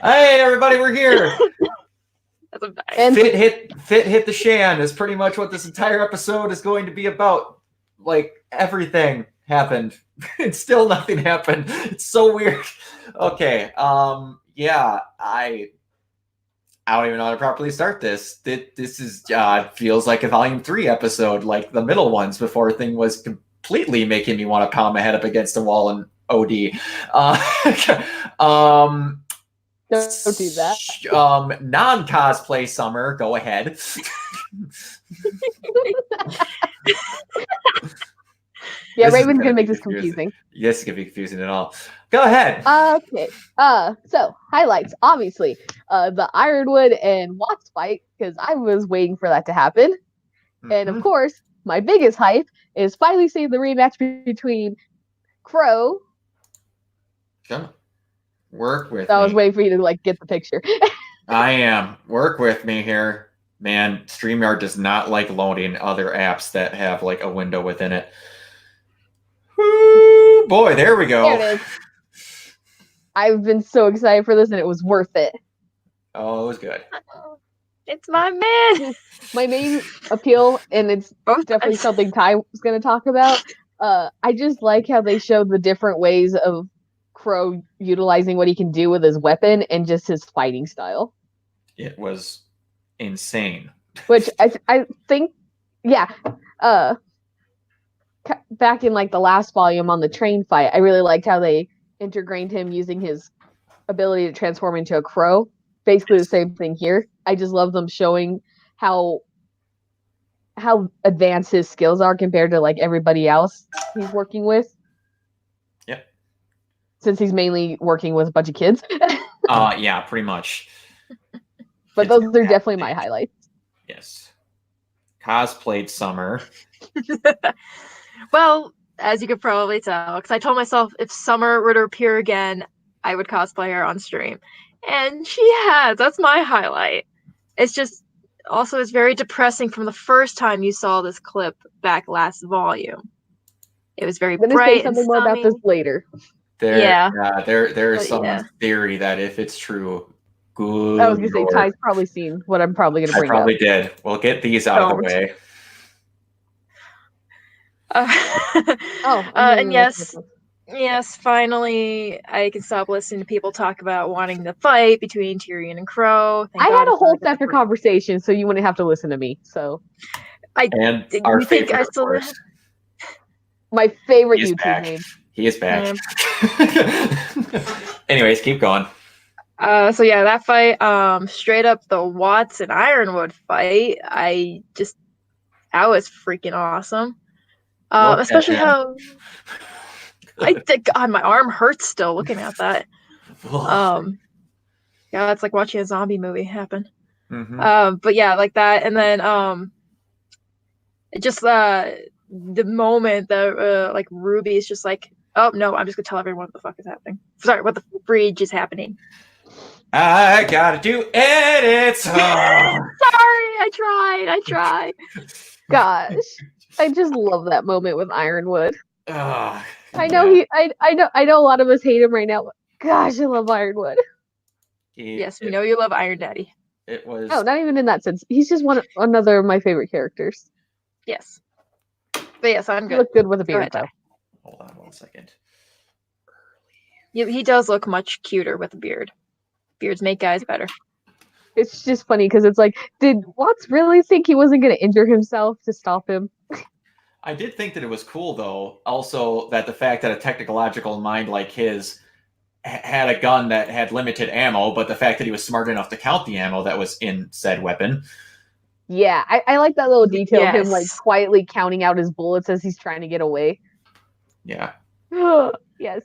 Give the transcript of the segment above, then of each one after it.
Hey, everybody, we're here. That's a And Fit hit the shan is pretty much what this entire episode is going to be about. Like, everything happened. And still nothing happened. It's so weird. Okay, yeah, I don't even know how to properly start this. This is feels like a volume 3 episode, like the middle ones before thing was completely making me want to pound my head up against a wall and OD. Don't do that. Non-cosplay summer, go ahead. Yeah, This is Raven's gonna be make this confusing. Yes, it's gonna be confusing at all. Go ahead. Okay. So highlights, obviously, the Ironwood and Watts fight, because I was waiting for that to happen. And of course, my biggest hype is finally seeing the rematch between Crow. Come work with I me. was waiting for you to get the picture. I am. Work with me here. Man, StreamYard does not like loading other apps that have like a window within it. Woo, boy, there we go. There it is. I've been so excited for this, and it was worth it. Oh, it was good. It's my man. My main appeal, and it's definitely something Ty was going to talk about. I just like how they showed the different ways of Crow utilizing what he can do with his weapon and just his fighting style. It was insane. Which I think, yeah. Back in the last volume on the train fight, I really liked how they integrated him using his ability to transform into a crow. Basically the same thing here. I just love them showing how advanced his skills are compared to everybody else he's working with. Yep. Since he's mainly working with a bunch of kids. Yeah, pretty much. But those are definitely my highlights. Yes. Cosplayed summer. Well, as you could probably tell, because I told myself if Summer were to appear again, I would cosplay her on stream. And she has. That's my highlight. It's just, also it's very depressing from the first time you saw this clip back last volume. It was very bright. Say something more about this later. There is someone's theory that if it's true, good. I was gonna say Ty's probably seen what I'm probably gonna bring up. I probably did. We'll get these out of the way. And yes, finally, I can stop listening to people talk about wanting the fight between Tyrion and Crow. I had a whole separate conversation, so you wouldn't have to listen to me. So, and our favorite, of course. My favorite YouTube name. He is back. Anyways, keep going. So yeah, that fight, straight up the Watts and Ironwood fight, that was freaking awesome. Especially how God, my arm hurts still looking at that. Yeah, it's like watching a zombie movie happen. Mm-hmm. But yeah, like that, and then just the moment that Ruby is just like, oh no, I'm just gonna tell everyone what the fuck is happening. Sorry, what the bridge is happening. I gotta do edits. Sorry, I tried. Gosh, I just love that moment with Ironwood. I know I know a lot of us hate him right now, but gosh, I love Ironwood. Yes, we know you love Iron Daddy. It was not even in that sense. He's just another of my favorite characters. Yes. But yes, I'm good. You look good with a beard, though. Hold on 1 second. He does look much cuter with a beard. Beards make guys better. It's just funny because it's like, did Watts really think he wasn't going to injure himself to stop him? I did think that it was cool, though, also that the fact that a technological mind like his had a gun that had limited ammo, but the fact that he was smart enough to count the ammo that was in said weapon. Yeah, I like that little detail of him quietly counting out his bullets as he's trying to get away. Yeah. Yes.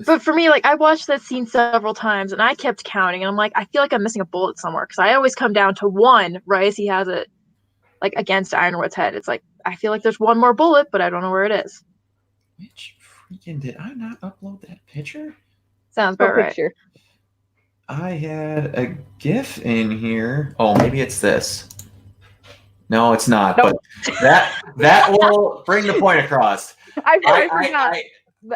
But for me, I watched that scene several times, and I kept counting, and I'm like, I feel like I'm missing a bullet somewhere, because I always come down to one right as he has it, against Ironwood's head. It's like, I feel like there's one more bullet, but I don't know where it is. Which freaking did I not upload that picture? Sounds about right. I had a GIF in here. Oh, maybe it's this. No, it's not. Nope. But that will bring the point across. I forgot.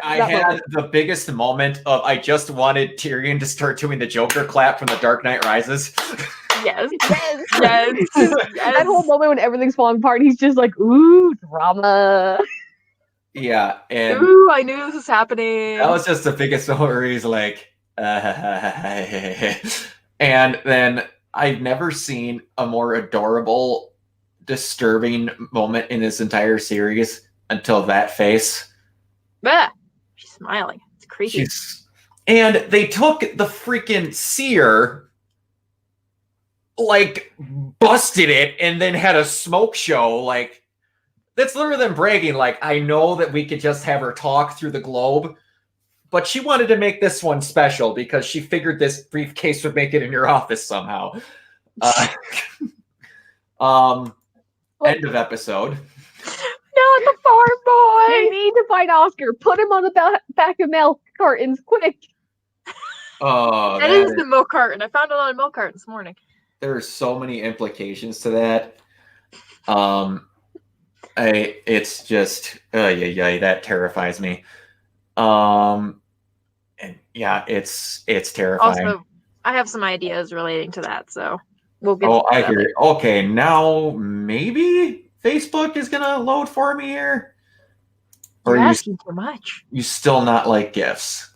I that had moment. the biggest moment of I just wanted Tyrion to start doing the Joker clap from The Dark Knight Rises. Yes. Yes. Yes. That whole Yes. moment when everything's falling apart, he's just like, ooh, drama. Yeah, and Ooh, I knew this was happening. that was just the biggest moment where he's like, and then I've never seen a more adorable, disturbing moment in this entire series until that face. Ah, she's smiling. It's creepy. And they took the freaking seer, like busted it, and then had a smoke show. Like that's literally them bragging. Like I know that we could just have her talk through the globe, but she wanted to make this one special because she figured this briefcase would make it in your office somehow. End of episode. Not the farm boy. They need to find Oscar. Put him on the back of milk cartons, quick. Oh, that is the milk carton. I found it on a milk carton this morning. There are so many implications to that. It's just, that terrifies me. And yeah, it's terrifying. Also, I have some ideas relating to that, so we'll get. Oh, to I that hear later. it. Okay, now maybe Facebook is gonna load for me here. Or You're you asking too much. you still not like GIFs?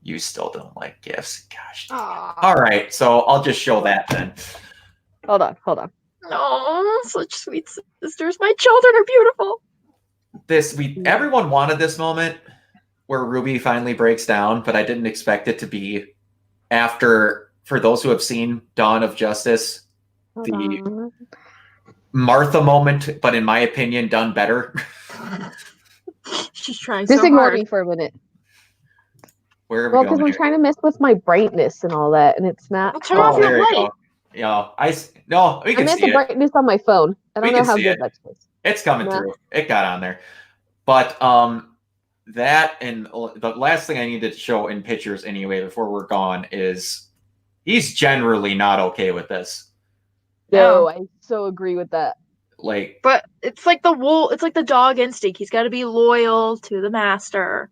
You still don't like GIFs? Gosh. Aww. All right, so I'll just show that then. Hold on. Oh, such sweet sisters. My children are beautiful. Everyone wanted this moment where Ruby finally breaks down, but I didn't expect it to be after, for those who have seen Dawn of Justice, the Martha moment, but in my opinion, done better. She's trying Just so ignore hard. me for a minute. Where are we Well, going? because I'm trying to mess with my brightness and all that, and it's not. Well, turn off there your you light. go. Yeah, no, we I can meant see the it. brightness on my phone. I We don't know can how see good it. that's. It's coming No. through. It got on there. But that and the last thing I needed to show in pictures anyway before we're gone is he's generally not okay with this. No, I so agree with that. Like, But it's like the wool. It's like the dog instinct. He's got to be loyal to the master.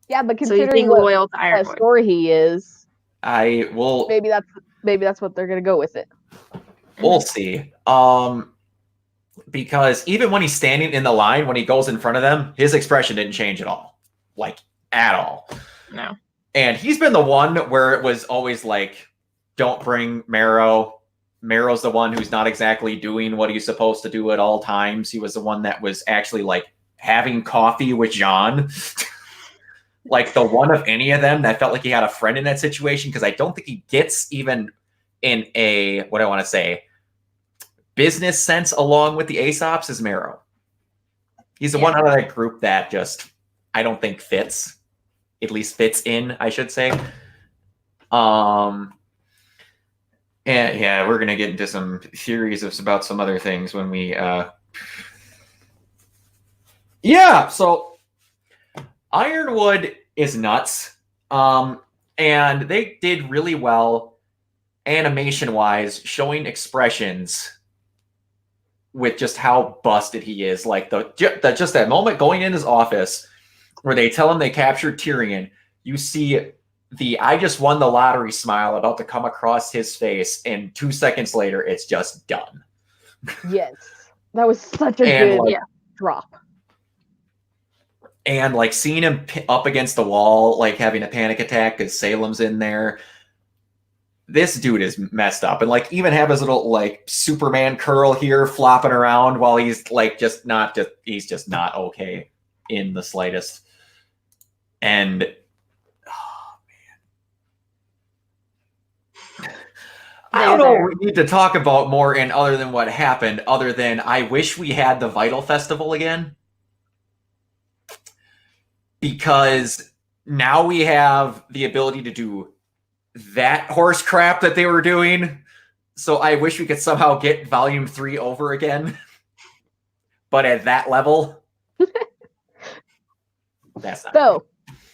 Yeah, but So he's considering being what loyal to kind of Ironwood. story he is, I will. maybe that's what they're gonna go with it. We'll see. Because even when he's standing in the line, when he goes in front of them, his expression didn't change at all. Like, at all. No. And he's been the one where it was always like, don't bring Marrow. Marrow's the one who's not exactly doing what he's supposed to do at all times. He was the one that was actually like having coffee with John. Like the one of any of them that felt like he had a friend in that situation, because I don't think he gets even in a, what I want to say, business sense along with the Aesops is Marrow. He's the one out of that group that just, I don't think fits. At least fits in, I should say. And yeah, we're gonna get into some theories about some other things when we yeah, so Ironwood is nuts. And they did really well animation wise showing expressions with just how busted he is. Like just that moment going in his office where they tell him they captured Tyrion, you see the I just won the lottery smile about to come across his face, and 2 seconds later it's just done. Yes, that was such a good drop. And like seeing him up against the wall, like having a panic attack because Salem's in there. This dude is messed up, and like even have his little like Superman curl here flopping around while he's like he's just not okay in the slightest. And oh man, I don't know what we need to talk about more in other than what happened. Other than I wish we had the Vital Festival again, because now we have the ability to do that horse crap that they were doing. So I wish we could somehow get Volume 3 over again, but at that level. That's not so.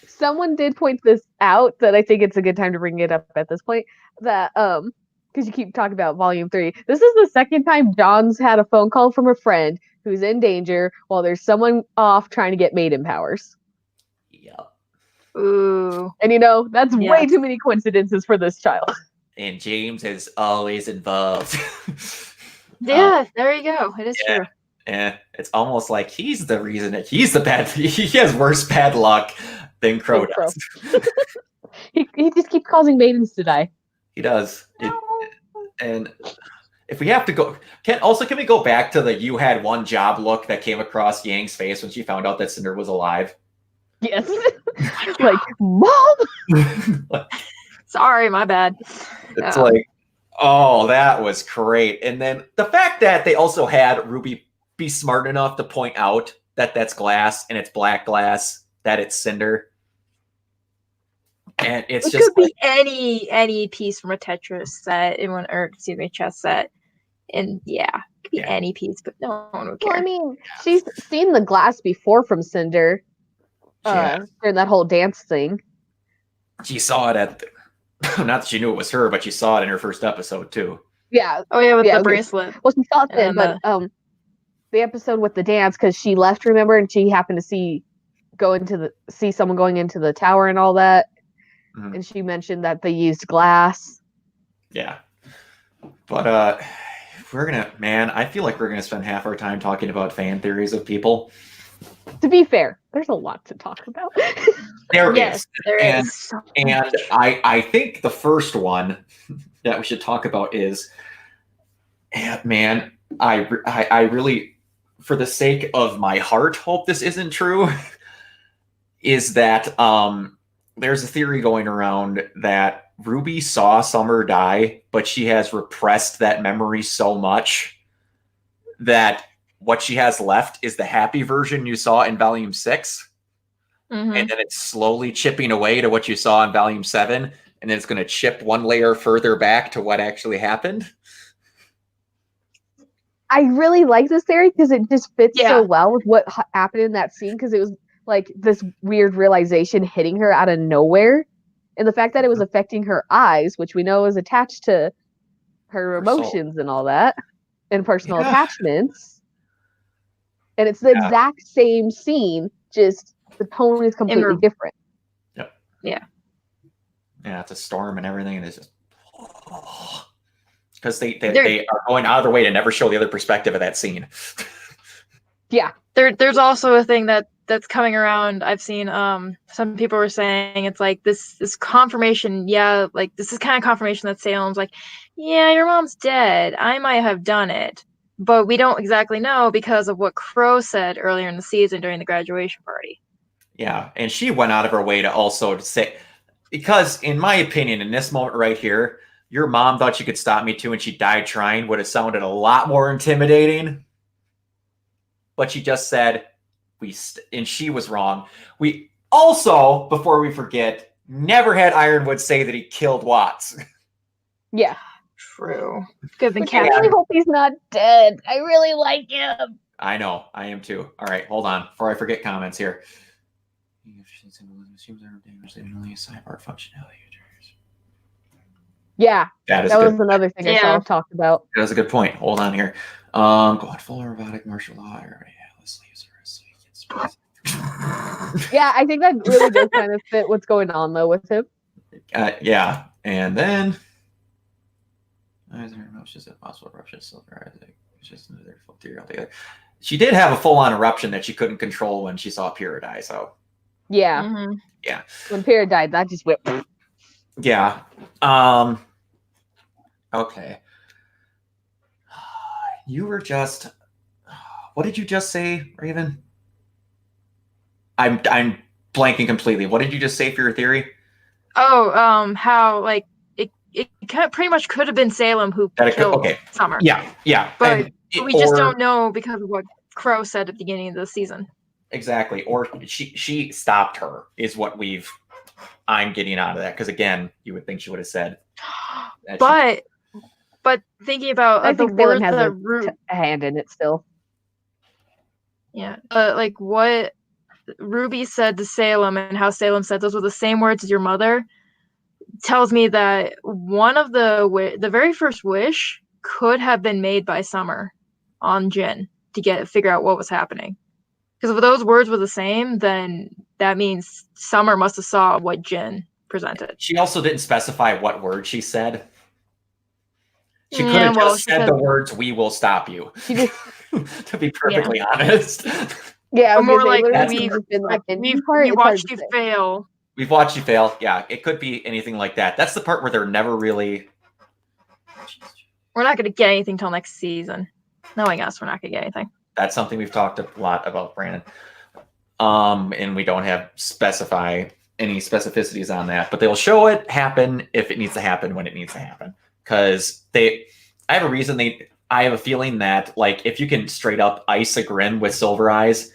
Someone did point this out that I think it's a good time to bring it up at this point. That because you keep talking about Volume 3. This is the second time John's had a phone call from a friend who's in danger while there's someone off trying to get maiden powers. Yep. Ooh. And that's way Yes. too many coincidences for this child. And James is always involved. Yeah, there you go. It is yeah. true. Yeah, it's almost like he's the reason that he's the bad. He has worse bad luck than Crow Than Crow. does. He just keeps causing maidens to die. He does. And if we have to go, can we go back to the "you had one job" look that came across Yang's face when she found out that Cinder was alive? Yes. Like, Mom! Sorry, my bad. It's like, oh, that was great. And then the fact that they also had Ruby be smart enough to point out that that's glass and it's black glass, that it's Cinder. And it's it just could be any piece from a Tetris set chess set. And yeah, it could be any piece, but no one would care. Well, I mean, she's seen the glass before from Cinder during that whole dance thing. She saw it at not that she knew it was her, but she saw it in her first episode too. Yeah. Oh yeah, with the bracelet. Well, she saw it then, but the episode with the dance, because she left, remember, and she happened to see someone going into the tower and all that. Mm-hmm. And she mentioned that they used glass. Yeah. But I feel like we're gonna spend half our time talking about fan theories of people. To be fair, there's a lot to talk about. There is. So and I think the first one that we should talk about is, man, I really, for the sake of my heart, hope this isn't true, is that there's a theory going around that Ruby saw Summer die, but she has repressed that memory so much that what she has left is the happy version you saw in Volume 6. Mm-hmm. And then it's slowly chipping away to what you saw in Volume 7. And then it's going to chip one layer further back to what actually happened. I really like this theory because it just fits so well with what happened in that scene, because it was like this weird realization hitting her out of nowhere. And the fact that it was affecting her eyes, which we know is attached to her emotions and all that, and personal attachments. And it's the exact same scene, just the tone is completely different. Yep. Yeah. Yeah, it's a storm and everything, and it's just because they are going out of their way to never show the other perspective of that scene. Yeah. There's also a thing that's coming around. I've seen some people were saying it's like this confirmation, like this is kind of confirmation that Salem's like, yeah, your mom's dead. I might have done it. But we don't exactly know because of what Crow said earlier in the season during the graduation party. Yeah, and she went out of her way to also say, because in my opinion, in this moment right here, your mom thought she could stop me too, and she died trying, would have sounded a lot more intimidating. But she just said, and she was wrong. We also, before we forget, never had Ironwood say that he killed Watts. Yeah. True. Good than I really hope he's not dead. I really like him. I know. I am too. All right, hold on before I forget comments here. Yeah, that was another thing I saw talked about. That was a good point. Hold on here. Go on, full robotic martial law. Yeah, I think that really does kind of fit what's going on though with him. Yeah, and then. She did have a full-on eruption that she couldn't control when she saw Pyrrha die. So, yeah, yeah. When Pyrrha died, that just went. Yeah. Okay. You were just. What did you just say, Raven? I'm blanking completely. What did you just say for your theory? Oh, how like. It pretty much could have been Salem who killed Summer. Yeah. But we just don't know because of what Crow said at the beginning of the season. Exactly. Or she stopped her is what I'm getting out of that. Because again, you would think she would have said. But thinking about I think Salem has a hand in it still. Yeah. Like what Ruby said to Salem and how Salem said those were the same words as your mother. Tells me that one of the very first wish could have been made by Summer on Jin to figure out what was happening. Because if those words were the same, then that means Summer must have saw what Jin presented. She also didn't specify what word she said. She could Yeah, have well, just she said said- the words, "We will stop you." She just To be perfectly honest. yeah, I Or was more gonna say, like literally we- could've just been like, ending We've part, it's hard watched to you say. fail. We've watched you fail. Yeah, it could be anything like that. That's the part where they're never really. We're not going to get anything till next season. Knowing us, we're not going to get anything. That's something we've talked a lot about, Brandon. And we don't have specify any specificities on that, but they'll show it happen if it needs to happen when it needs to happen. Because I have a feeling that like if you can straight up ice a Grin with silver eyes,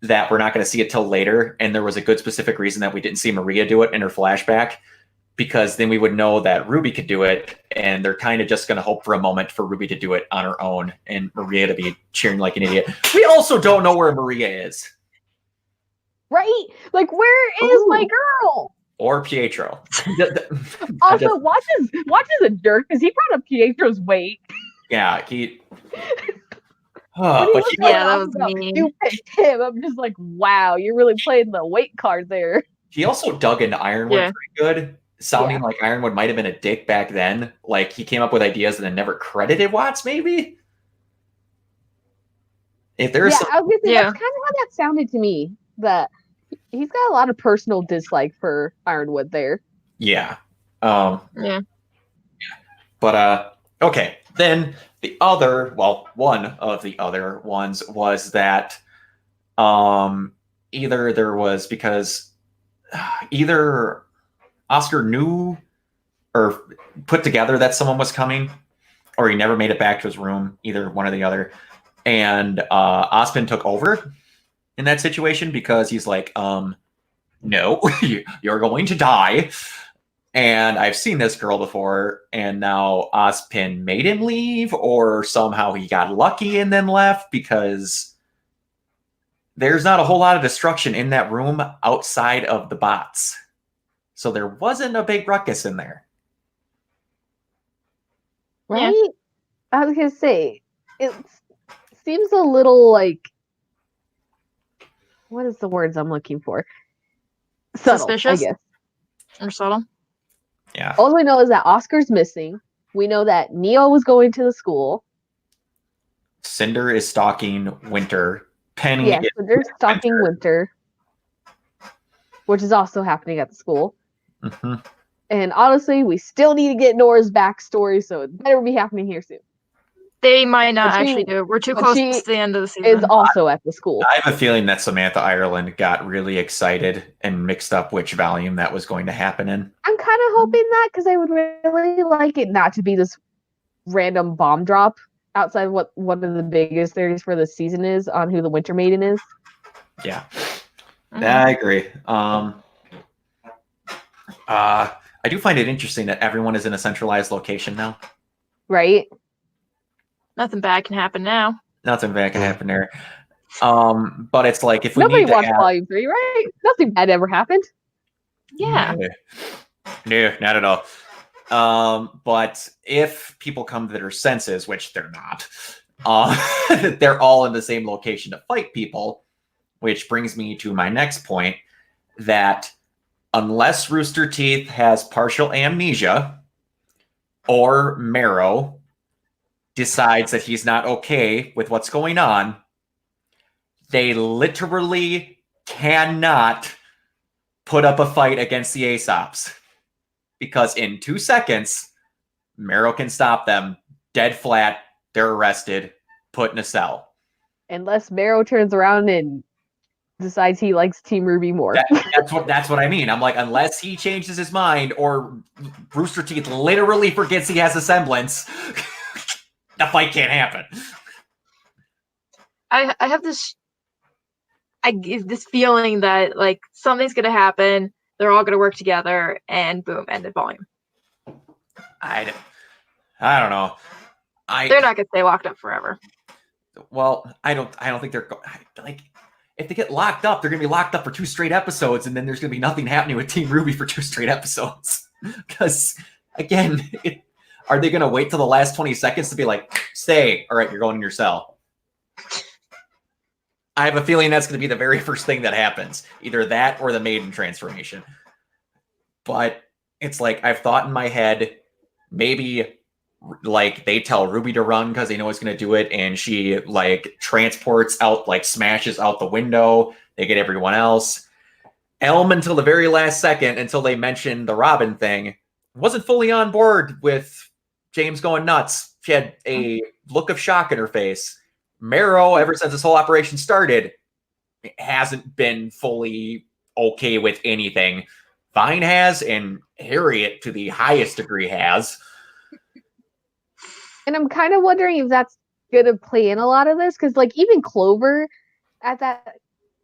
that we're not going to see it till later. And there was a good specific reason that we didn't see Maria do it in her flashback, because then we would know that Ruby could do it, and they're kind of just going to hope for a moment for Ruby to do it on her own and Maria to be cheering like an idiot. We also don't know where Maria is. Right? Like, where is my Ooh. girl? Or Pietro. Also, Watch is a jerk because he brought up Pietro's weight. Yeah, he. When he But was he, going Yeah, that off was about, mean. you picked him. I'm just like, wow, you're really playing the weight card there. he also dug into Ironwood Yeah. pretty good, sounding like Ironwood might have been a dick back then. Like he came up with ideas and then never credited Watts, maybe? If there's Yeah, I was gonna say Yeah. that's kind of how that sounded to me. That he's got a lot of personal dislike for Ironwood there. yeah. Yeah. But okay. Then one of the other ones was that either there was because either Oscar knew or put together that someone was coming, or he never made it back to his room, either one or the other. And Osmond took over in that situation because he's like, no, you're going to die. And I've seen this girl before, and now Ozpin made him leave, or somehow he got lucky and then left, because there's not a whole lot of destruction in that room outside of the bots. So there wasn't a big ruckus in there. Yeah. Right? I was gonna say it seems a little like, what is the words I'm looking for? Subtle, I Suspicious? guess. Or subtle. Yeah. All we know is that Oscar's missing. We know that Neo was going to the school. Cinder is stalking Winter. Penny Yes, is so they're stalking Winter, which is also happening at the school. Mhm. And honestly, we still need to get Nora's backstory, so it better be happening here soon. They might not But she- actually do it. We're too but close she to the end of the season. Is also at the school. I have a feeling that Samantha Ireland got really excited and mixed up which volume that was going to happen in. I'm kind of hoping that because I would really like it not to be this random bomb drop outside of what one of the biggest theories for the season is on who the Winter Maiden is. Yeah. Mhm. I agree. I do find it interesting that everyone is in a centralized location now. Right? Nothing bad can happen now. Nothing bad can happen there. But it's like if we Nobody need to watched have, Volume 3, right? Nothing bad ever happened. Yeah. No, not at all. But if people come to their senses, which they're not, they're all in the same location to fight people, which brings me to my next point, that unless Rooster Teeth has partial amnesia or Marrow decides that he's not okay with what's going on, they literally cannot put up a fight against the Aesops. Because in 2 seconds, Marrow can stop them dead flat. They're arrested, put in a cell. Unless Marrow turns around and decides he likes Team Ruby more. That's what I mean. I'm like, unless he changes his mind or Rooster Teeth literally forgets he has a semblance, the fight can't happen. I have this feeling that like something's gonna happen. They're all gonna work together, and boom, ended volume. I don't know. They're not gonna stay locked up forever. Well, I don't think they're like. If they get locked up, they're gonna be locked up for 2 straight episodes, and then there's gonna be nothing happening with Team Ruby for 2 straight episodes. Because again, are they gonna wait till the last 20 seconds to be like, "Stay, all right, you're going in your cell"? I have a feeling that's going to be the very first thing that happens. Either that or the maiden transformation. But it's like I've thought in my head, maybe like they tell Ruby to run because they know it's going to do it, and she like transports out, like smashes out the window. They get everyone else. Elm, until the very last second, until they mentioned the Robin thing, wasn't fully on board with James going nuts. She had a look of shock in her face. Marrow, ever since this whole operation started, hasn't been fully okay with anything. Vine has, and Harriet to the highest degree has. And I'm kind of wondering if that's gonna play in a lot of this, because like even Clover, at that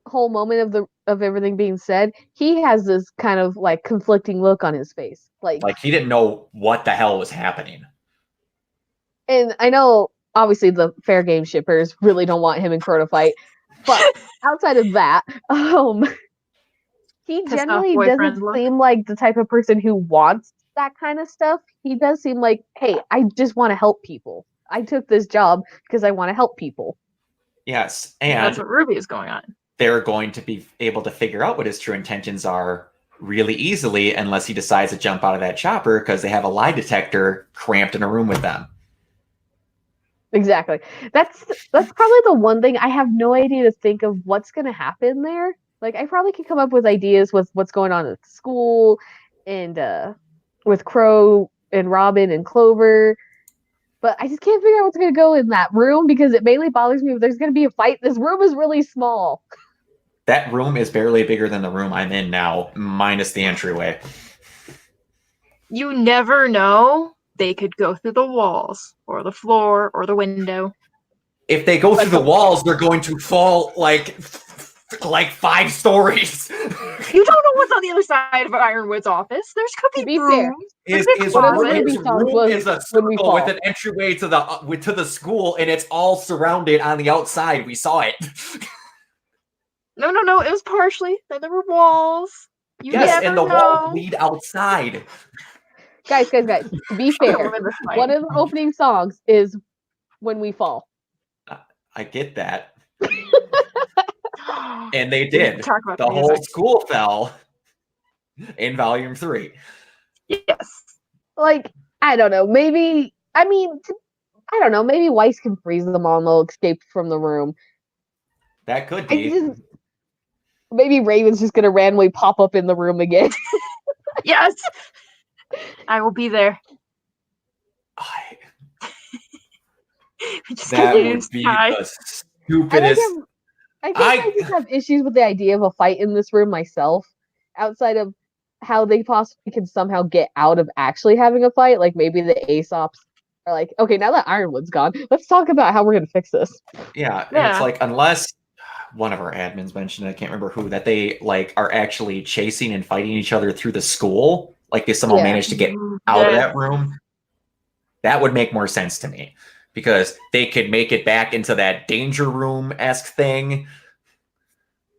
whole moment of everything being said, he has this kind of like conflicting look on his face, like he didn't know what the hell was happening. And I know obviously the fair game shippers really don't want him and Crow to fight, but outside of that, he generally doesn't seem like the type of person who wants that kind of stuff. He does seem like, hey, I just want to help people. I took this job because I want to help people. Yes, and that's what Ruby is going on. They're going to be able to figure out what his true intentions are really easily, unless he decides to jump out of that chopper because they have a lie detector cramped in a room with them. Exactly. That's probably the one thing. I have no idea to think of what's going to happen there. Like, I probably could come up with ideas with what's going on at school and with Crow and Robin and Clover. But I just can't figure out what's going to go in that room because it mainly bothers me if there's going to be a fight. This room is really small. That room is barely bigger than the room I'm in now, minus the entryway. You never know. They could go through the walls or the floor or the window. If they go through the walls, they're going to fall like 5 stories. You don't know what's on the other side of Ironwood's office. There's could be room. His room is a circle with an entryway to the school, and it's all surrounded on the outside. We saw it. No. It was partially. Then there were walls. Yes, and the walls lead outside. Guys, to be fair, one of the opening songs is When We Fall. I get that. And they did. The whole school fell in Volume 3. Yes. Like, I don't know. Maybe, I don't know. Maybe Weiss can freeze them all and they'll escape from the room. That could be. Maybe Raven's just going to randomly pop up in the room again. Yes. I will be there. That would be the stupidest. I just have issues with the idea of a fight in this room myself, outside of how they possibly can somehow get out of actually having a fight. Like maybe the Aesops are like, okay, now that Ironwood's gone, let's talk about how we're going to fix this. Yeah, and it's like, unless one of our admins mentioned, I can't remember who, that they like are actually chasing and fighting each other through the school. Like they somehow managed to get out of that room. That would make more sense to me. Because they could make it back into that danger room-esque thing,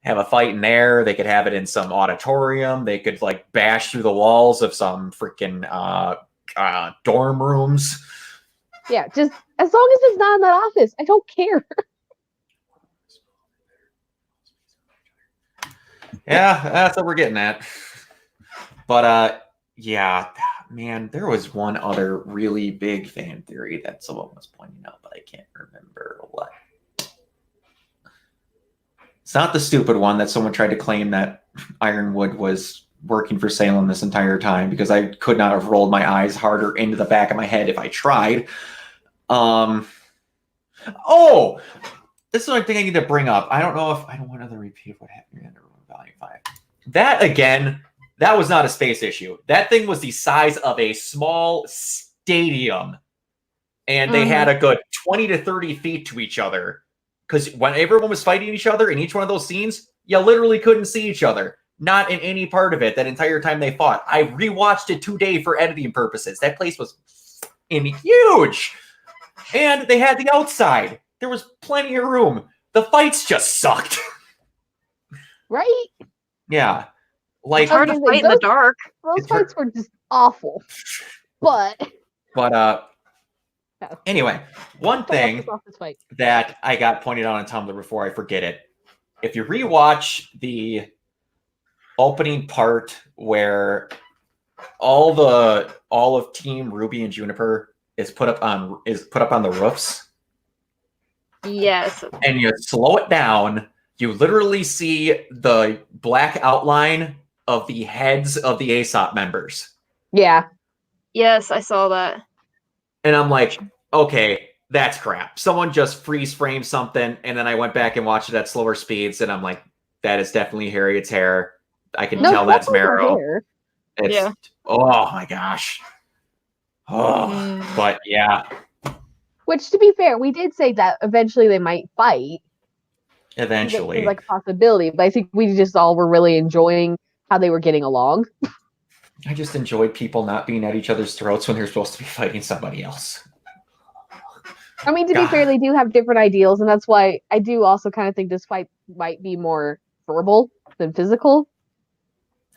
have a fight in there. They could have it in some auditorium. They could like bash through the walls of some freaking dorm rooms. Yeah, just as long as it's not in that office, I don't care. Yeah, that's what we're getting at. But yeah. Man, there was one other really big fan theory that someone was pointing out, but I can't remember what. It's not the stupid one that someone tried to claim that Ironwood was working for Salem this entire time, because I could not have rolled my eyes harder into the back of my head if I tried. Oh, this is one thing I need to bring up. I don't want another repeat of what happened in Volume 5. That again. That was not a space issue. That thing was the size of a small stadium. And they had a good 20 to 30 feet to each other. Because when everyone was fighting each other in each one of those scenes, you literally couldn't see each other. Not in any part of it that entire time they fought. I rewatched it today for editing purposes. That place was huge. And they had the outside. There was plenty of room. The fights just sucked. Right? Yeah. Like, it's hard to fight in the dark. Those fights were just awful. But anyway, one thing that I got pointed out on Tumblr before I forget it. if you rewatch the opening part where all of Team Ruby and Juniper is put up on the roofs, Yes. and you slow it down, you literally see the black outline of the heads of the ASOP members. Yeah. Yes, I saw that. And I'm like, okay, that's crap. Someone just freeze framed something, and then I went back and watched it at slower speeds, and I'm like, that is definitely Harriet's hair. I can No, tell that's not her Marrow. hair. It's, Yeah. oh my gosh. Oh, Mm. but yeah, Which, to be fair, we did say that eventually they might fight. eventually. It was like a possibility, but I think we just all were really enjoying how they were getting along. I just enjoyed people not being at each other's throats when they're supposed to be fighting somebody else. I mean, to be fair, they do have different ideals, and that's why I do also kind of think this fight might be more verbal than physical.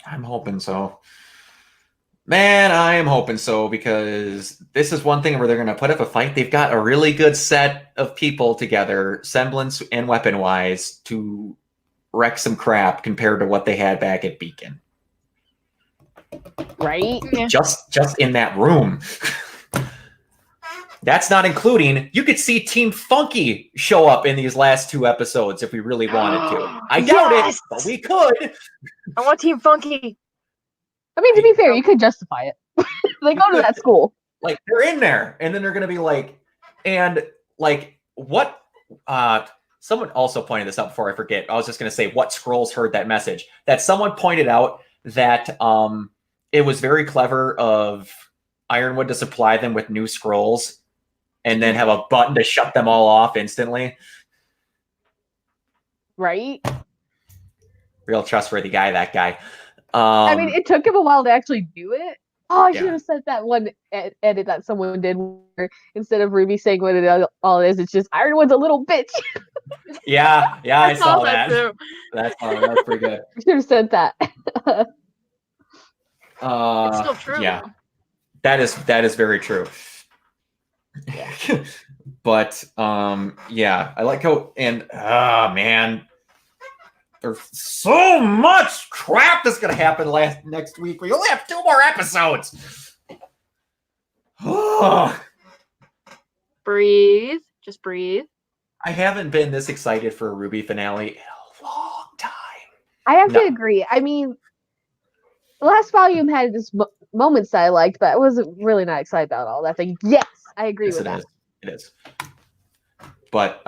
I'm hoping so. Man, I am hoping so, because this is one thing where they're going to put up a fight. They've got a really good set of people together, semblance and weapon-wise, to wreck some crap compared to what they had back at Beacon. Right? Yeah. Just in that room. That's not including, you could see Team Funky show up in these last 2 episodes if we really wanted to. I doubt Yes! it, but we could. I want Team Funky. I mean, to be fair, you could justify it. They go to that school. Like, they're in there, and then they're going to be like, and like, what? Someone also pointed this out before I forget. I was just going to say, what scrolls heard that message? That someone pointed out that it was very clever of Ironwood to supply them with new scrolls and then have a button to shut them all off instantly. Right? Real trustworthy guy, that guy. I mean, it took him a while to actually do it. Oh, I should Yeah. have said that one edit that someone did where instead of Ruby saying what it all is, it's just Ironwood's a little bitch. yeah, I saw that. too. That's pretty good. I should have said that. It's still true. Yeah, that is very true. But yeah, I like how, and man, there's so much crap that's gonna happen next week. We only have 2 more episodes. Breathe. Just breathe. I haven't been this excited for a Ruby finale in a long time. I have to No. agree. I mean, the last volume had its moments that I liked, but I wasn't really not excited about all that thing. Yes, I agree Yes, with that. it is. But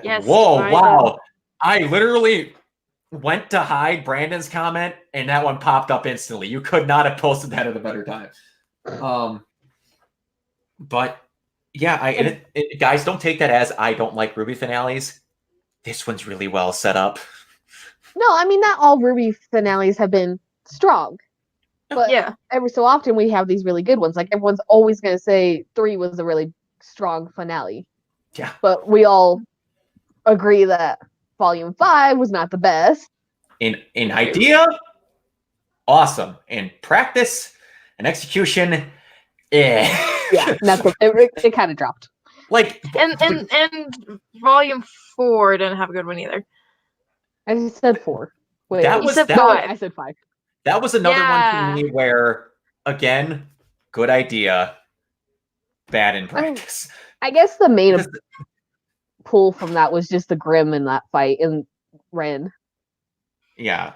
Yes, whoa, I wow. I literally went to hide Brandon's comment and that one popped up instantly. You could not have posted that at a better time. But yeah, guys, don't take that as I don't like Ruby finales. This one's really well set up. No, I mean, not all Ruby finales have been strong. But Yeah. every so often we have these really good ones. Like everyone's always going to say 3 was a really strong finale. Yeah. But we all agree that Volume 5 was not the best. In idea, awesome. In practice and execution, Yeah, that's what it kind of dropped. like And volume 4 didn't have a good one either. I just said 4. Wait, That You was said that, five. I said 5. that was another Yeah. one to me where, again, good idea, bad in practice. I guess the main Because- pull from that was just the Grim in that fight and Ren. Yeah,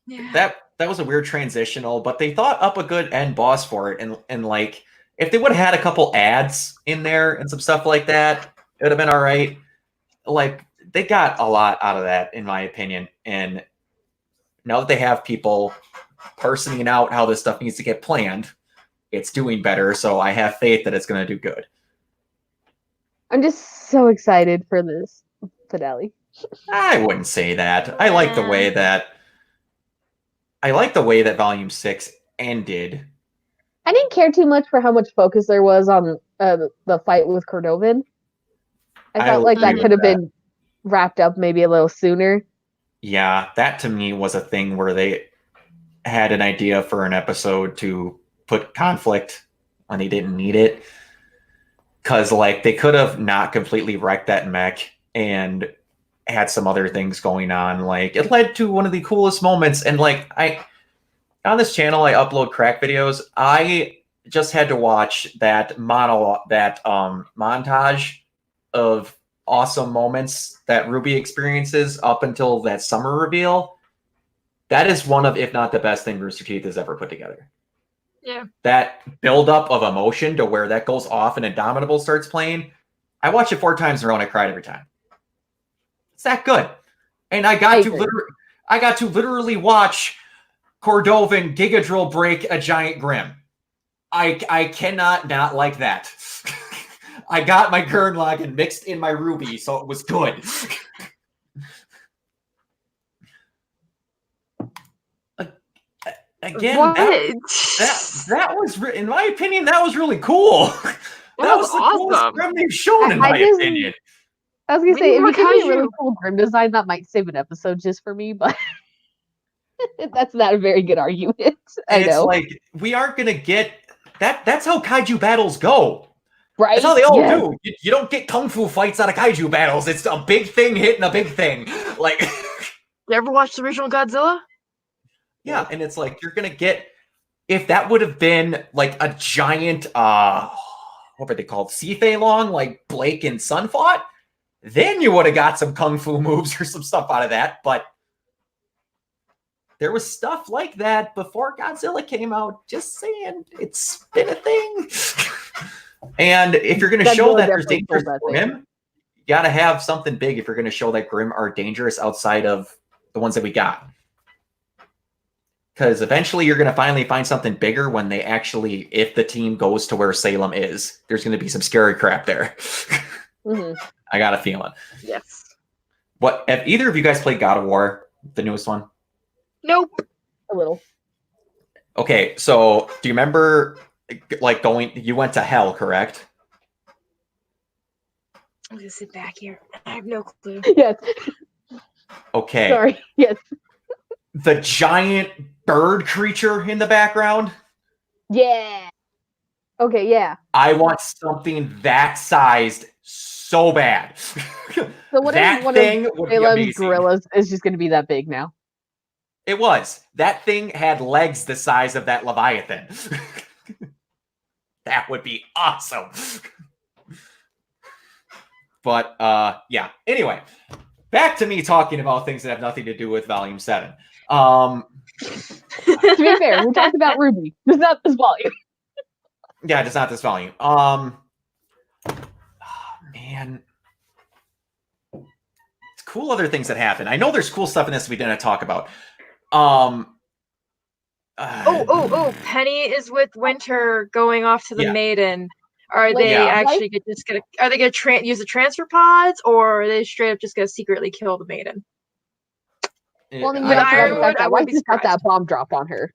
Yeah. that was a weird transitional, but they thought up a good end boss for it, and like if they would have had a couple ads in there and some stuff like that, it would have been all right. Like they got a lot out of that, in my opinion, and now that they have people personing out how this stuff needs to get planned, it's doing better. So I have faith that it's going to do good. I'm just so excited for this finale. I wouldn't say that. I like the way that Volume 6 ended. I didn't care too much for how much focus there was on the fight with Cordovan. I felt like that agree could have with that. been wrapped up maybe a little sooner. Yeah, that to me was a thing where they had an idea for an episode to put conflict when they didn't need it. Because, like, they could have not completely wrecked that mech and had some other things going on. Like it led to one of the coolest moments. And like on this channel, I upload crack videos. I just had to watch that montage of awesome moments that Ruby experiences up until that summer reveal. That is one of, if not the best thing Rooster Teeth has ever put together. Yeah. That buildup of emotion to where that goes off and Indomitable starts playing. I watched it 4 times in a row and I cried every time. It's that good. And I got to literally watch Cordovan Gigadrill break a giant Grim. I cannot not like that. I got my Gurren mixed in my Ruby, so it was good. Again, that was, in my opinion, that was really cool. That was the coolest Grim they've shown, in my opinion. I was gonna say, if you give me a really cool Grim design, that might save an episode just for me, but that's not a very good argument. I know. It's like, we aren't gonna get that. That's how kaiju battles go. Right. That's how they all do. You don't get kung fu fights out of kaiju battles. It's a big thing hitting a big thing. Like, you ever watched the original Godzilla? Yeah, and it's like you're gonna get, if that would have been like a giant what were they called? Sifei Long, like Blake and Sun fought, then you would have got some kung fu moves or some stuff out of that. But there was stuff like that before Godzilla came out. Just saying, it's been a thing. And if you're gonna show that there's dangerous Grim, you gotta have something big if you're gonna show that Grim are dangerous outside of the ones that we got. Because eventually you're going to finally find something bigger when they actually, if the team goes to where Salem is, there's going to be some scary crap there. I got a feeling. Yes. What, have either of you guys played God of War, the newest one? Nope. A little. Okay, so do you remember, like, you went to hell, correct? I'm going to sit back here. I have no clue. Yes. Okay. Sorry. Yes. The giant bird creature in the background? Yeah. Okay, yeah. I want something that sized so bad. So what if one of Salem's gorillas is just going to be that big now? It was. That thing had legs the size of that Leviathan. That would be awesome. But, yeah. Anyway, back to me talking about things that have nothing to do with Volume 7. To be fair, we talked about Ruby. It's not this volume. Yeah, it's not this volume. Man. It's cool other things that happen. I know there's cool stuff in this we didn't talk about. Penny is with Winter going off to the Maiden. Are they actually just gonna? Are they gonna use the transfer pods, or are they straight up just gonna secretly kill the Maiden? Well, why just got that bomb drop on her?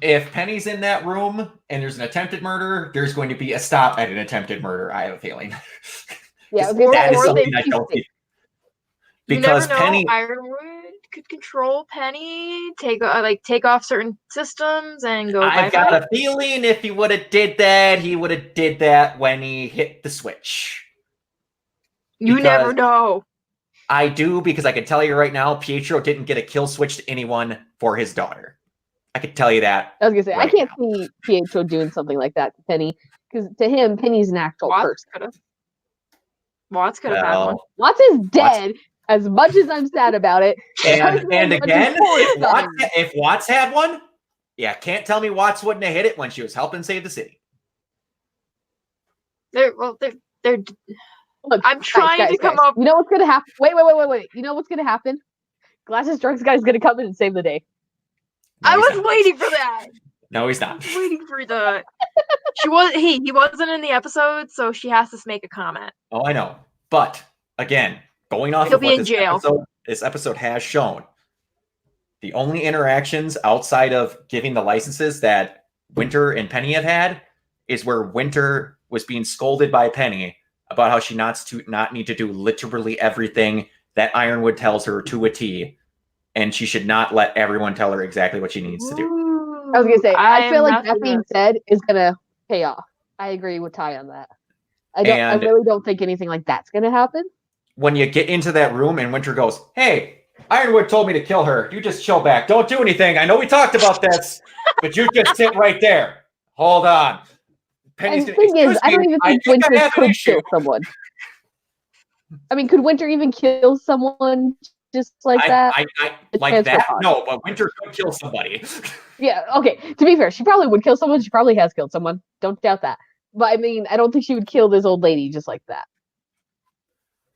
If Penny's in that room and there's an attempted murder, there's going to be a stop at an attempted murder. I have a feeling. Yeah, that is something I don't see. Because Penny, Ironwood could control Penny, take off certain systems and go. I've got a feeling if he would have did that, he would have did that when he hit the switch. You never know. I do, because I can tell you right now, Pietro didn't get a kill switch to anyone for his daughter. I could tell you that. I was gonna say, I can't see Pietro doing something like that to Penny, because to him, Penny's an actual person. Watts could have had one. Watts is dead. As much as I'm sad about it. And again, if Watts had one, can't tell me Watts wouldn't have hit it when she was helping save the city. Look, I'm trying to come up. You know what's gonna happen? Wait. You know what's gonna happen? Glasses Drunks guy's gonna come in and save the day. No, I was waiting for that. No, he's not. Waiting for that. He wasn't in the episode, so she has to make a comment. Oh, I know. But again, going off of what this episode has shown, the only interactions outside of giving the licenses that Winter and Penny have had is where Winter was being scolded by Penny about how she not need to do literally everything that Ironwood tells her to a T, and she should not let everyone tell her exactly what she needs to do. I was gonna say, I feel like that being said is gonna pay off. I agree with Ty on that. I really don't think anything like that's gonna happen. when you get into that room and Winter goes, "Hey, Ironwood told me to kill her. You just chill back. Don't do anything. I know we talked about this, but you just sit right there. Hold on." Penny's And the thing is, I don't even think I Winter have an could issue. kill someone. I mean, could Winter even kill someone just like that? I like transfer that. pod. No, but Winter could kill somebody. Yeah, okay. To be fair, she probably would kill someone. She probably has killed someone. Don't doubt that. But I mean, I don't think she would kill this old lady just like that.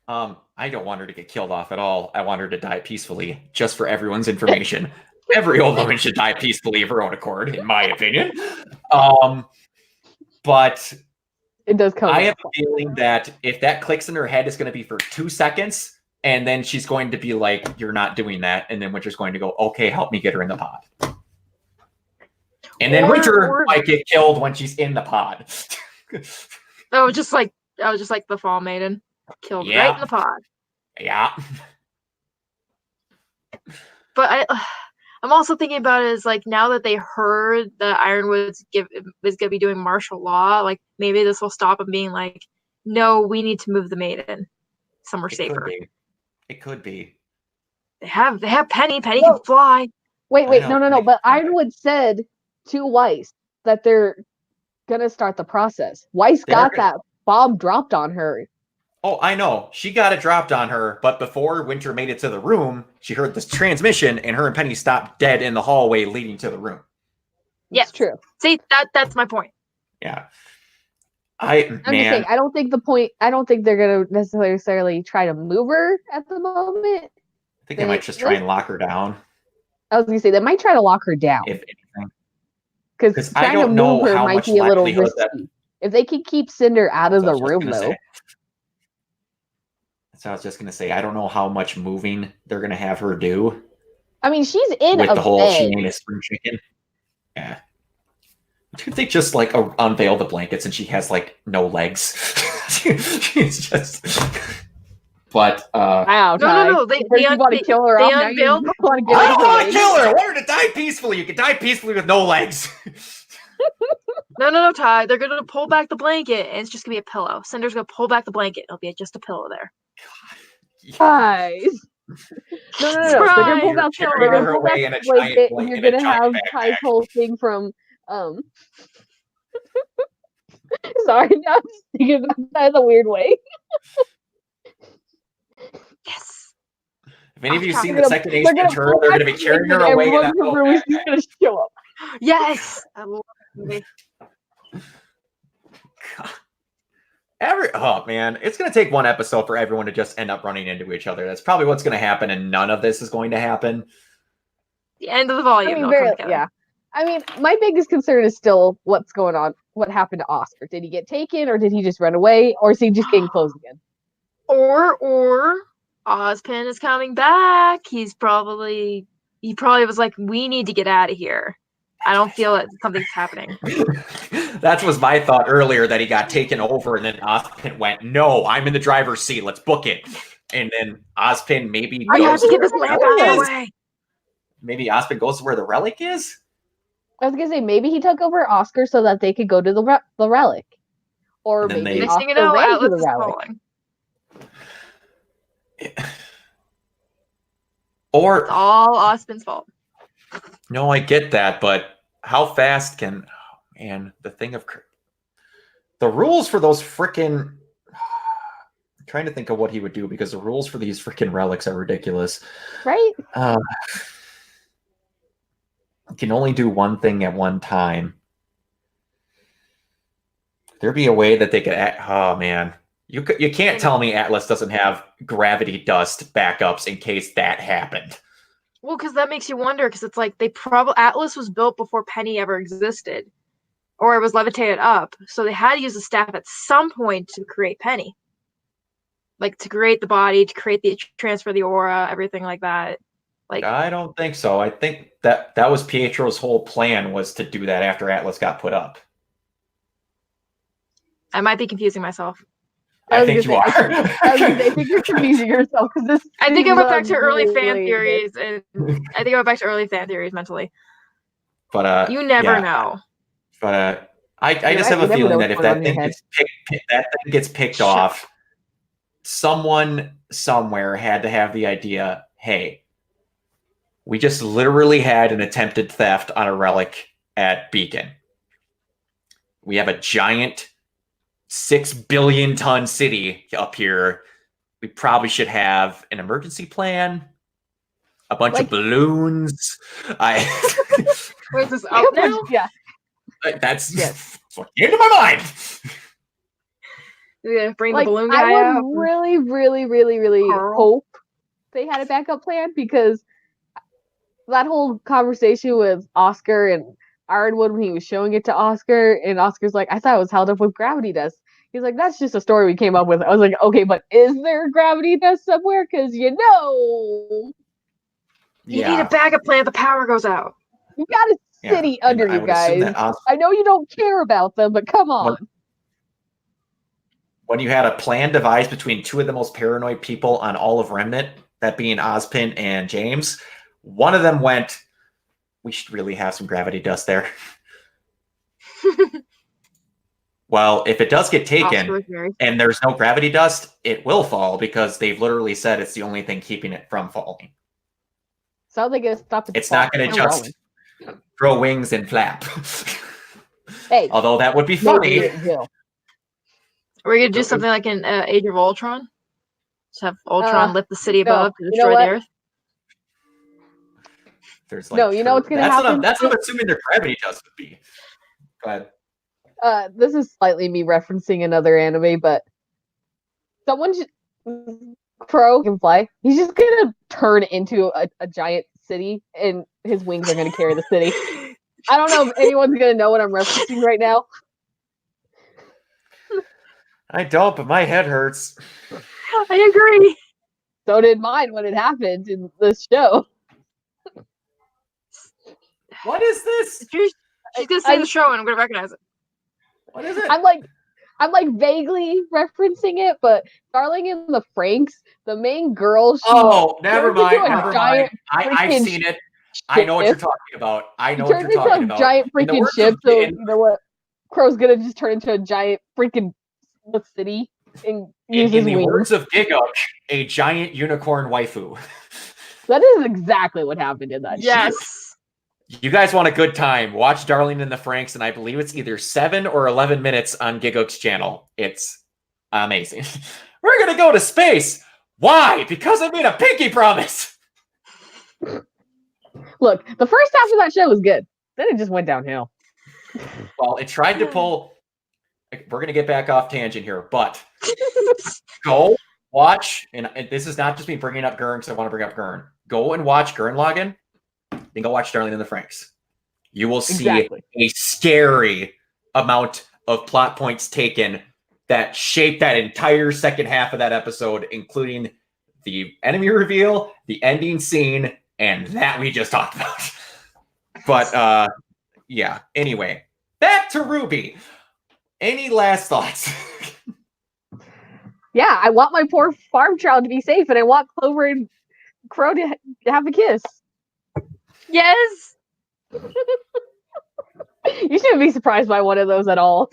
I don't want her to get killed off at all. I want her to die peacefully, just for everyone's information. Every old woman should die peacefully of her own accord, in my opinion. But It does come. I have a feeling that if that clicks in her head, it's going to be for 2 seconds, and then she's going to be like, "You're not doing that," and then Winter's going to go, "Okay, help me get her in the pod." And then Winter might get killed when she's in the pod. Oh, just like the Fall Maiden, killed right in the pod. Yeah. But I'm also thinking about it as like now that they heard that Ironwood's was gonna be doing martial law, like maybe this will stop them being like, no, we need to move the maiden somewhere safer. It could be. They have Penny. Penny can fly. Wait, no. But Ironwood said to Weiss that they're gonna start the process. Weiss got that bomb dropped on her. Oh, I know. She got it dropped on her, but before Winter made it to the room, she heard this transmission, and her and Penny stopped dead in the hallway leading to the room. Yes, true. See, that's my point. Yeah. I'm just saying, I don't think they're gonna necessarily try to move her at the moment. I think they might just try and lock her down. I was gonna say they might try to lock her down. If anything. Because trying to move her might be a little risky. If they can keep Cinder out of the room, though. So I was just gonna say, I don't know how much moving they're gonna have her do. I mean, she's in with a the whole bed. she ain't a spring chicken. Yeah. Do they just like unveil the blankets and she has like no legs? She's just. But wow, no. They want to kill her. They unveiled. I don't want to kill her. I want her to die peacefully. You can die peacefully with no legs. No, Ty. They're gonna pull back the blanket, and it's just gonna be a pillow. Cinder's gonna pull back the blanket. It'll be just a pillow there. Guys. No. They're gonna pull back the blanket, and you're gonna have Ty's whole thing from Sorry, now I'm just thinking about that in a weird way. Yes. If any of you have seen the second Ace Ventura, they're gonna be carrying her away. She's gonna show up. Yes. I love it. Oh man, it's gonna take one episode for everyone to just end up running into each other. That's probably what's gonna happen, and none of this is going to happen. The end of the volume. Yeah. I mean, my biggest concern is still what's going on. What happened to Oscar? Did he get taken, or did he just run away, or is he just getting close again? Or Ozpin is coming back. He probably was like, we need to get out of here. I don't feel that something's happening. That was my thought earlier, that he got taken over and then Ozpin went, "No, I'm in the driver's seat. Let's book it." And then Ozpin maybe I have to get this lamp out of the way. Maybe Ozpin goes to where the relic is? I was gonna say maybe he took over Oscar so that they could go to the relic. Or maybe next thing you know, Atlas is falling. Or it's all Ozpin's fault. No, I get that, but how fast can the thing of the rules for those freaking I'm trying to think of what he would do, because the rules for these freaking relics are ridiculous. Right? You can only do one thing at one time. There'd be a way that they could oh man. You can't tell me Atlas doesn't have gravity dust backups in case that happened. Well, because that makes you wonder, because it's like Atlas was built before Penny ever existed, or it was levitated up, so they had to use the staff at some point to create Penny, like to create the body, to create the transfer the aura, everything like that. Like I don't think so. I think that was Pietro's whole plan, was to do that after Atlas got put up. I might be confusing myself. I think you are. I think you're confusing yourself, because this. I think I went back to early fan theories, and I think I went back to early fan theories mentally. But you never know. But I just have a feeling that if that thing gets picked off, someone somewhere had to have the idea, hey, we just literally had an attempted theft on a relic at Beacon. We have a giant 6 billion ton city up here. We probably should have an emergency plan, a bunch of balloons. Wait, is this up now? Yeah. That's what came to my mind. Yeah, bring Like, the balloon I guy would out. really, really, really, really hope they had a backup plan, because that whole conversation with Oscar and Ironwood when he was showing it to Oscar, and Oscar's like, I thought it was held up with gravity dust. He's like, that's just a story we came up with. I was like, okay, but is there gravity dust somewhere? Because You need a backup plan if the power goes out. You got a city under you guys. I know you don't care about them, but come on. When you had a plan devised between two of the most paranoid people on all of Remnant, that being Ozpin and James, one of them went, we should really have some gravity dust there. Well, if it does get taken and there's no gravity dust, it will fall, because they've literally said it's the only thing keeping it from falling. So they're going to stop it. It's not going to just grow wings and flap. Hey, although that would be funny. We're going to do something like in Age of Ultron. Just have Ultron lift the city above to destroy the Earth. There's like you know what's going to happen? That's what I'm assuming their gravity dust would be. Go ahead. This is slightly me referencing another anime, but Crow can fly. He's just gonna turn into a giant city, and his wings are gonna carry the city. I don't know if anyone's gonna know what I'm referencing right now. I don't, but my head hurts. I agree. So did mine when it happened in this show. What is this? She's gonna say the show, and I'm gonna recognize it. What is it? I'm like vaguely referencing it, but Darling in the Franxx, the main girl. Never mind. I've seen it. I know what you're talking about. I know what you're talking about. Giant freaking ship. So you know what? Crow's gonna just turn into a giant freaking city and use his wings. In the words of Gigguk, a giant unicorn waifu. That is exactly what happened in that. Yes. Show. You guys want a good time, watch Darling in the Franxx, and I believe it's either 7 or 11 minutes on Gigguk's channel. It's amazing. We're going to go to space. Why? Because I made a pinky promise. Look, the first half of that show was good. Then it just went downhill. Well, it tried to pull... We're going to get back off tangent here, but go watch, and this is not just me bringing up Gurren because I want to bring up Gurren. Go and watch Gurren Lagann. Then go watch Darling in the Franxx. You will see a scary amount of plot points taken that shape that entire second half of that episode, including the enemy reveal, the ending scene, and that we just talked about. But yeah, anyway, back to RWBY. Any last thoughts? Yeah, I want my poor farm child to be safe, and I want Clover and Crow to have a kiss. Yes. You shouldn't be surprised by one of those at all.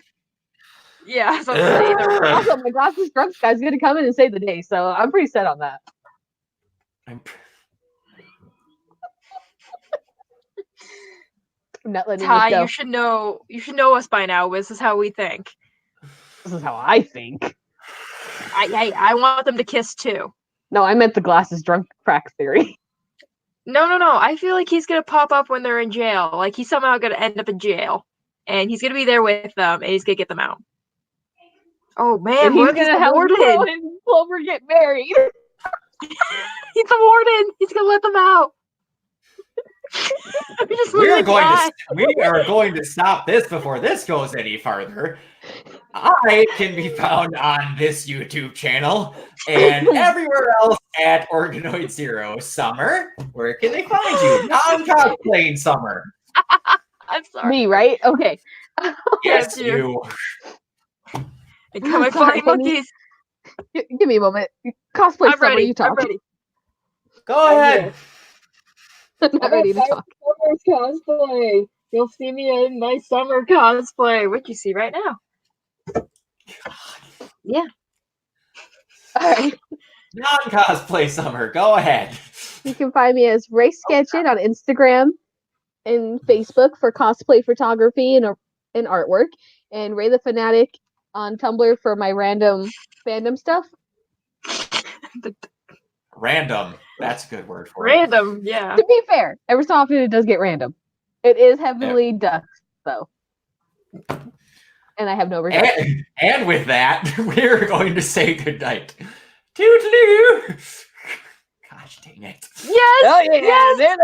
Yeah. Also, my glasses drunk guy's gonna come in and save the day, so I'm pretty set on that. I'm not letting Ty, you should know us by now. This is how we think. This is how I think. I want them to kiss too. No, I meant the glasses drunk crack theory. No. I feel like he's gonna pop up when they're in jail. Like he's somehow gonna end up in jail, and he's gonna be there with them, and he's gonna get them out. Oh man, he's gonna help Crow and Clover get married. He's the warden. He's gonna let them out. We are going to stop this before this goes any farther. I can be found on this YouTube channel and everywhere else at Organoid Zero. Summer, where can they find you? Non-cosplaying Summer. I'm sorry. Me, right? Okay. Yes, you. And come my flying monkeys. Give me a moment. Cosplay Summer, you talk. I'm ready. Go ahead. I'm not ready to talk. Summer's cosplay. You'll see me in my summer cosplay, which you see right now. Yeah. All right. Non-cosplay Summer, go ahead. You can find me as Ray Sketchin on Instagram and Facebook for cosplay photography and artwork, and Ray the Fanatic on Tumblr for my random fandom stuff. Random. That's a good word for it. Random, yeah. To be fair, every so often it does get random. It is heavily ducks, though. And I have no regrets. And with that, we're going to say goodnight. Toodaloo! Gosh dang it. Yes! Oh, yeah, yes! there they